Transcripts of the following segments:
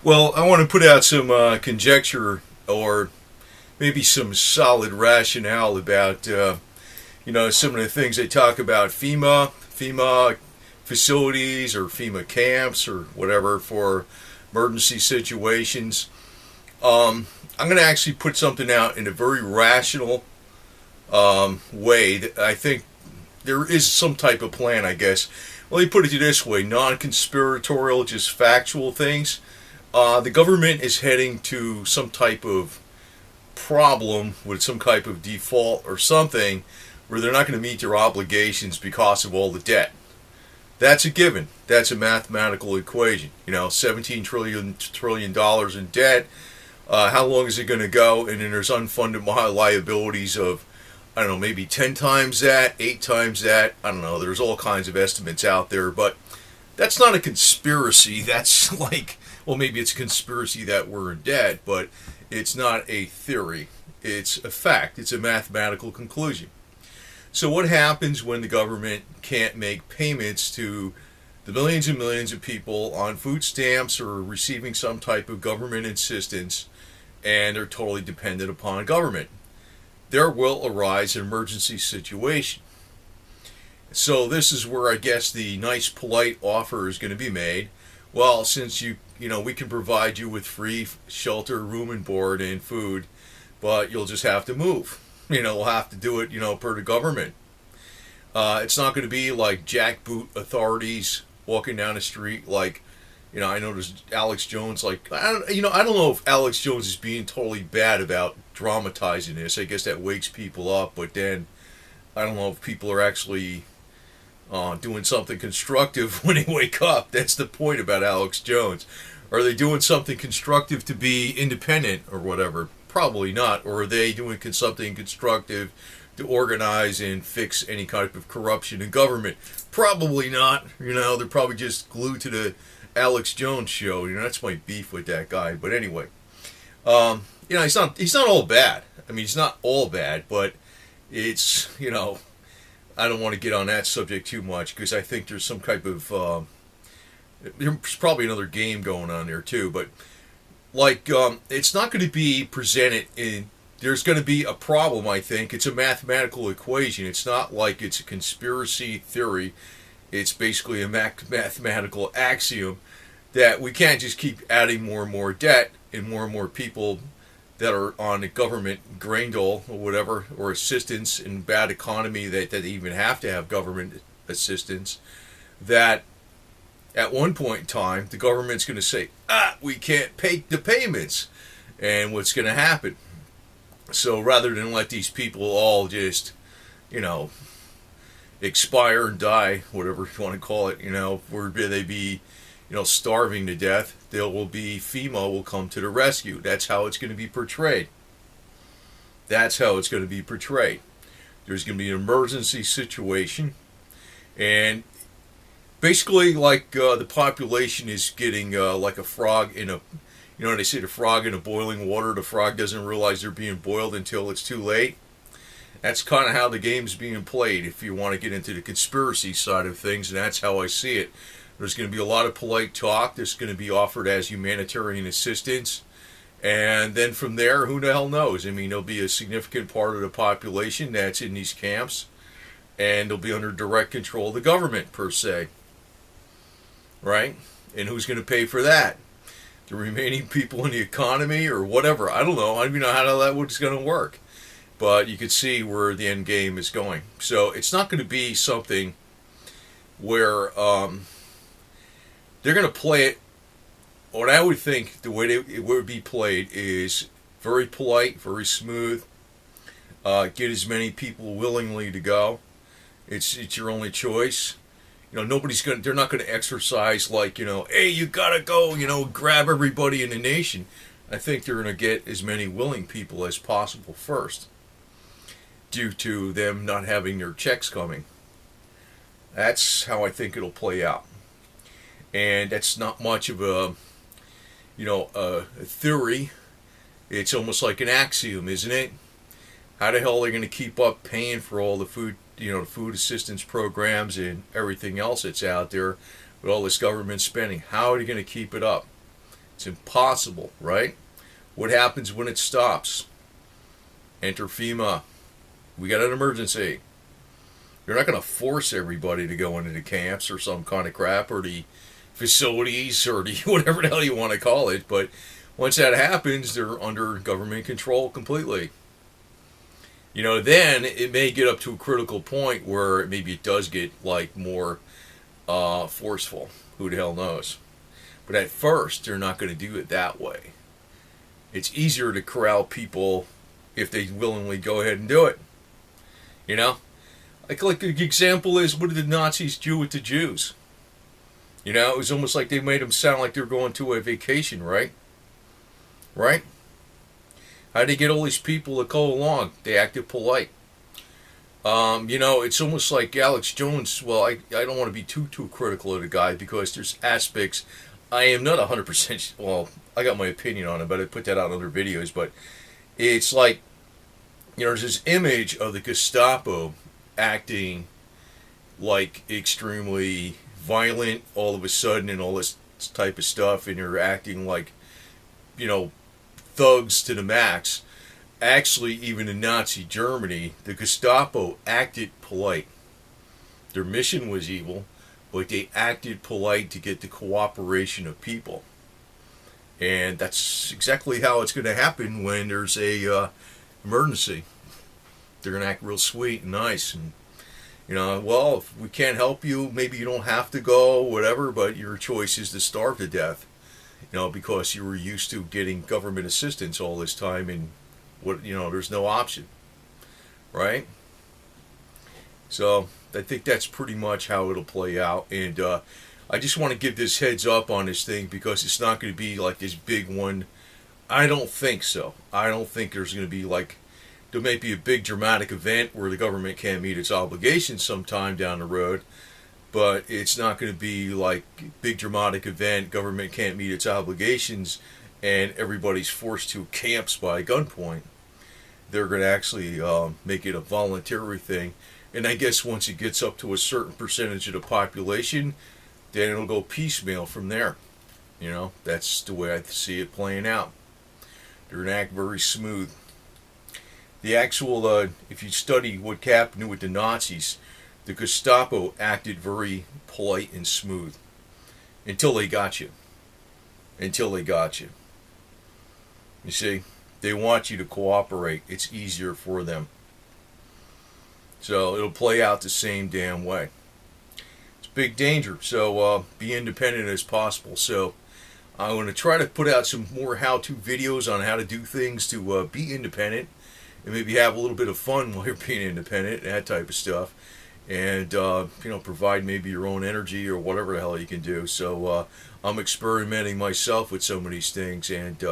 Well, I want to put out some conjecture or maybe some solid rationale about some of the things they talk about FEMA facilities or FEMA camps or whatever for emergency situations. I'm going to actually put something out in a very rational way that I think there is some type of plan, I guess. Let me put it this way, non-conspiratorial, just factual things. The government is heading to some type of problem with some type of default or something where they're not going to meet their obligations because of all the debt. That's a given. That's a mathematical equation. 17 trillion dollars in debt. How long is it going to go? And then there's unfunded liabilities of, I don't know, maybe 10 times that, 8 times that. I don't know. There's all kinds of estimates out there, but that's not a conspiracy. That's like, well, maybe it's a conspiracy that we're in debt, but it's not a theory. It's a fact. It's a mathematical conclusion. So what happens when the government can't make payments to the millions and millions of people on food stamps or receiving some type of government assistance, and they're totally dependent upon government? There will arise an emergency situation. So this is where I guess the nice, polite offer is going to be made. Well, since we can provide you with free shelter, room and board, and food, but you'll just have to move. We'll have to do it, per the government. It's not going to be like jackboot authorities walking down the street like, I know there's Alex Jones, like, I don't know if Alex Jones is being totally bad about dramatizing this. I guess that wakes people up, but then I don't know if people are actually doing something constructive when they wake up. That's the point about Alex Jones. Are they doing something constructive to be independent or whatever? Probably not. Or are they doing something constructive to organize and fix any kind of corruption in government? Probably not. They're probably just glued to the Alex Jones show. That's my beef with that guy. But anyway, he's not all bad. I mean, he's not all bad, but it's, I don't want to get on that subject too much because I think there's some type of there's probably another game going on there too, but it's not going to be presented in, there's going to be a problem. I think it's a mathematical equation. It's not like it's a conspiracy theory. It's basically a mathematical axiom that we can't just keep adding more and more debt and more people that are on the government grain dole or whatever, or assistance in bad economy that even have to have government assistance, that at one point in time the government's going to say, we can't pay the payments. And what's going to happen? So rather than let these people all just, expire and die, whatever you want to call it, where they be, starving to death, FEMA will come to the rescue. That's how it's going to be portrayed. That's how it's going to be portrayed. There's going to be an emergency situation, and basically the population is getting like a frog in a, they say the frog in a boiling water, the frog doesn't realize they're being boiled until it's too late. That's kind of how the game's being played, if you want to get into the conspiracy side of things, and that's how I see it. There's going to be a lot of polite talk. There's going to be offered as humanitarian assistance. And then from there, who the hell knows? I mean, there'll be a significant part of the population that's in these camps, and they'll be under direct control of the government, per se. Right? And who's going to pay for that? The remaining people in the economy or whatever? I don't know. I don't even know how that was going to work. But you can see where the end game is going. So it's not going to be something where they're going to play it. What I would think the way it would be played is very polite, very smooth. Get as many people willingly to go. It's your only choice. They're not going to exercise like, hey, you got to go, grab everybody in the nation. I think they're going to get as many willing people as possible first, due to them not having their checks coming. That's how I think it'll play out. And that's not much of a theory. It's almost like an axiom, isn't it? How the hell are they going to keep up paying for all the food, food assistance programs and everything else that's out there with all this government spending? How are they going to keep it up? It's impossible, right? What happens when it stops? Enter FEMA. We got an emergency. You're not going to force everybody to go into the camps or some kind of crap, or the facilities, or the whatever the hell you want to call it. But once that happens, they're under government control completely. Then it may get up to a critical point where maybe it does get like more forceful. Who the hell knows? But at first, they're not going to do it that way. It's easier to corral people if they willingly go ahead and do it. Like the example is, what did the Nazis do with the Jews? It was almost like they made them sound like they were going to a vacation, right? Right? How'd they get all these people to go along? They acted polite. It's almost like Alex Jones. Well, I don't want to be too critical of the guy, because there's aspects I am not 100%. Well, I got my opinion on it, but I put that out in other videos. But it's like, there's this image of the Gestapo acting like extremely violent all of a sudden and all this type of stuff, and you're acting like, thugs to the max. Actually, even in Nazi Germany, the Gestapo acted polite. Their mission was evil, but they acted polite to get the cooperation of people. And that's exactly how it's going to happen when there's a emergency. They're going to act real sweet and nice, and well, if we can't help you, maybe you don't have to go, whatever, but your choice is to starve to death, because you were used to getting government assistance all this time, and there's no option, right? So I think that's pretty much how it'll play out, and I just want to give this heads up on this thing, because it's not going to be like this big one. I don't think so. I don't think there's going to be like, there may be a big dramatic event where the government can't meet its obligations sometime down the road, but it's not going to be like big dramatic event, government can't meet its obligations, and everybody's forced to camps by gunpoint. They're going to actually make it a voluntary thing, and I guess once it gets up to a certain percentage of the population, then it'll go piecemeal from there. That's the way I see it playing out. They're going to act very smooth. The actual, if you study what happened with the Nazis, the Gestapo acted very polite and smooth until they got you. Until they got you. You see, they want you to cooperate. It's easier for them. So it'll play out the same damn way. It's big danger. So be independent as possible. So I'm going to try to put out some more how-to videos on how to do things to be independent, and maybe have a little bit of fun while you're being independent, that type of stuff, and provide maybe your own energy or whatever the hell you can do. So I'm experimenting myself with some of these things, and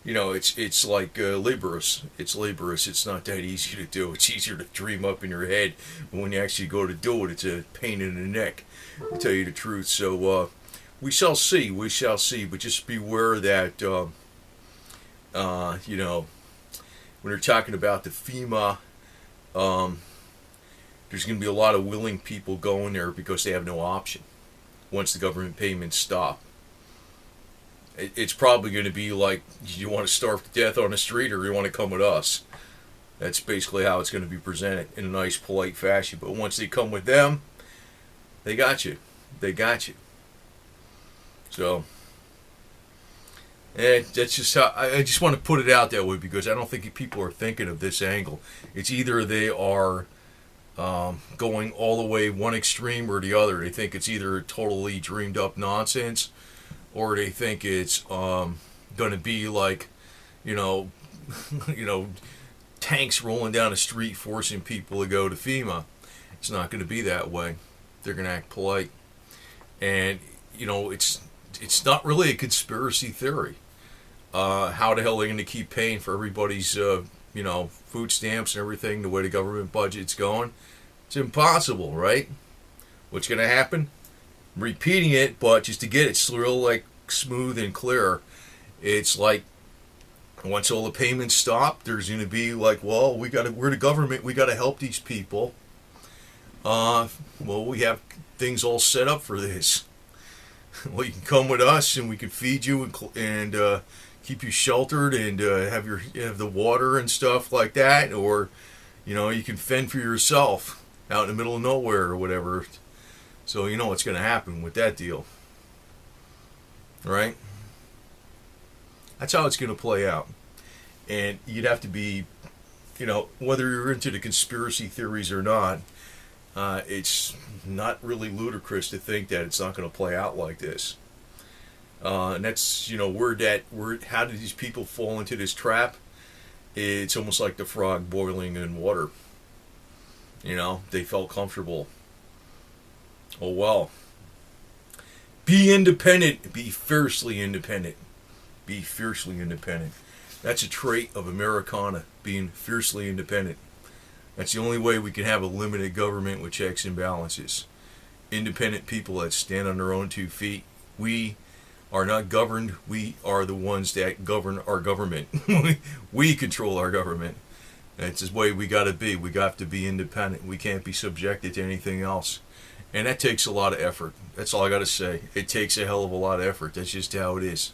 it's like laborious. It's laborious. It's not that easy to do. It's easier to dream up in your head, but when you actually go to do it, it's a pain in the neck, to tell you the truth. So we shall see. We shall see. But just beware that when they're talking about the FEMA, there's going to be a lot of willing people going there because they have no option once the government payments stop. It's probably going to be like, you want to starve to death on the street, or you want to come with us? That's basically how it's going to be presented, in a nice, polite fashion. But once they come with them, they got you. They got you. So, and that's just how I just want to put it out that way, because I don't think people are thinking of this angle. It's either they are going all the way one extreme or the other. They think it's either totally dreamed up nonsense, or they think it's going to be like, tanks rolling down the street forcing people to go to FEMA. It's not going to be that way. They're going to act polite, and it's not really a conspiracy theory. How the hell are they going to keep paying for everybody's, food stamps and everything, the way the government budget's going? It's impossible, right? What's going to happen? I'm repeating it, but just to get it real, like, smooth and clear, it's like, once all the payments stop, there's going to be like, well, we're the government, we got to help these people. Well, we have things all set up for this. Well, you can come with us, and we can feed you and keep you sheltered and have the water and stuff like that, or you can fend for yourself out in the middle of nowhere or whatever. So you know what's going to happen with that deal, right? That's how it's going to play out, and you'd have to be, whether you're into the conspiracy theories or not. It's not really ludicrous to think that it's not going to play out like this. And that's, how did these people fall into this trap? It's almost like the frog boiling in water. They felt comfortable. Oh well. Be independent. Be fiercely independent. Be fiercely independent. That's a trait of Americana, being fiercely independent. That's the only way we can have a limited government with checks and balances. Independent people that stand on their own 2 feet. We are not governed. We are the ones that govern our government. We control our government. That's the way we got to be. We got to be independent. We can't be subjected to anything else. And that takes a lot of effort. That's all I got to say. It takes a hell of a lot of effort. That's just how it is.